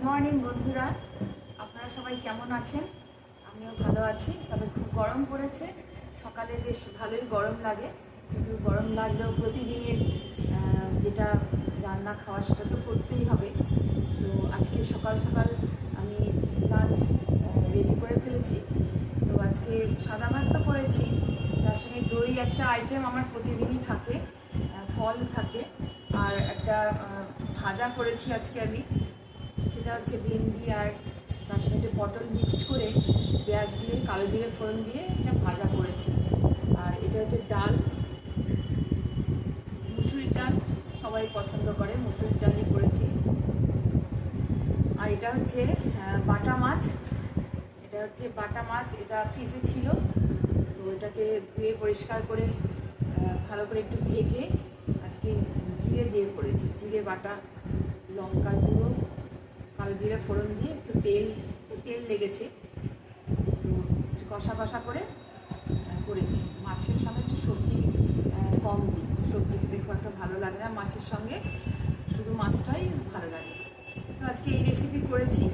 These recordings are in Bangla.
মর্নিং বন্ধুরা, আপনারা সবাই কেমন আছেন? আমিও ভালো আছি। তবে খুব গরম পড়েছে। সকালে বেশ ভালোই গরম লাগে, কিন্তু গরম লাগলেও প্রতিদিনের যেটা রান্না খাওয়া সেটা তো করতেই হবে। তো আজকে সকাল সকাল আমি লাঞ্চ রেডি করে ফেলেছি। তো আজকে সাদা ভাত তো করেছি, তার সঙ্গে দই একটা আইটেম আমার প্রতিদিনই থাকে, ফল থাকে, আর একটা ভাজা করেছি আজকে আমি। সেটা হচ্ছে ভেন্ডি আর তার সঙ্গে একটু পটল মিক্সড করে পেঁয়াজ দিয়ে কালো জিরে ফোড়ন দিয়ে একটা ভাজা করেছি। আর এটা হচ্ছে ডাল, মুসুরির ডাল, সবাই পছন্দ করে, মুসুরির ডালই করেছি। আর এটা হচ্ছে বাটা মাছ, এটা ফ্রিজে ছিল। তো এটাকে ধুয়ে পরিষ্কার করে ভালো করে একটু ভেজে আজকে জিরে দিয়ে করেছি। জিরে বাটা, লঙ্কার গুঁড়ো, কালো জিরে ফোড়ন দিয়ে একটু তেল লেগেছে, একটু কষা কষা করে করেছি। মাছের সঙ্গে একটু সবজি কম দিই, সবজি খেতে খুব একটা ভালো লাগে না, মাছের সঙ্গে শুধু মাছটাই ভালো লাগে। তো আজকে এই রেসিপি করেছি,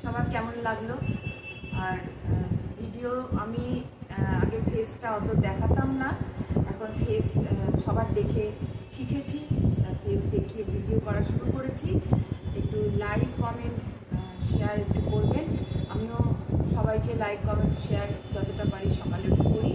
সবার কেমন লাগলো। আর ভিডিও আমি আগে ফেসটা অত দেখাতাম না, এখন ফেস সবার দেখে শিখেছি, ফেস দেখিয়ে ভিডিও করা শুরু করেছি। একটু লাইক কমেন্ট শেয়ার একটু করবেন। আমিও সবাইকে লাইক কমেন্ট শেয়ার যতটা পারি সকালে করি।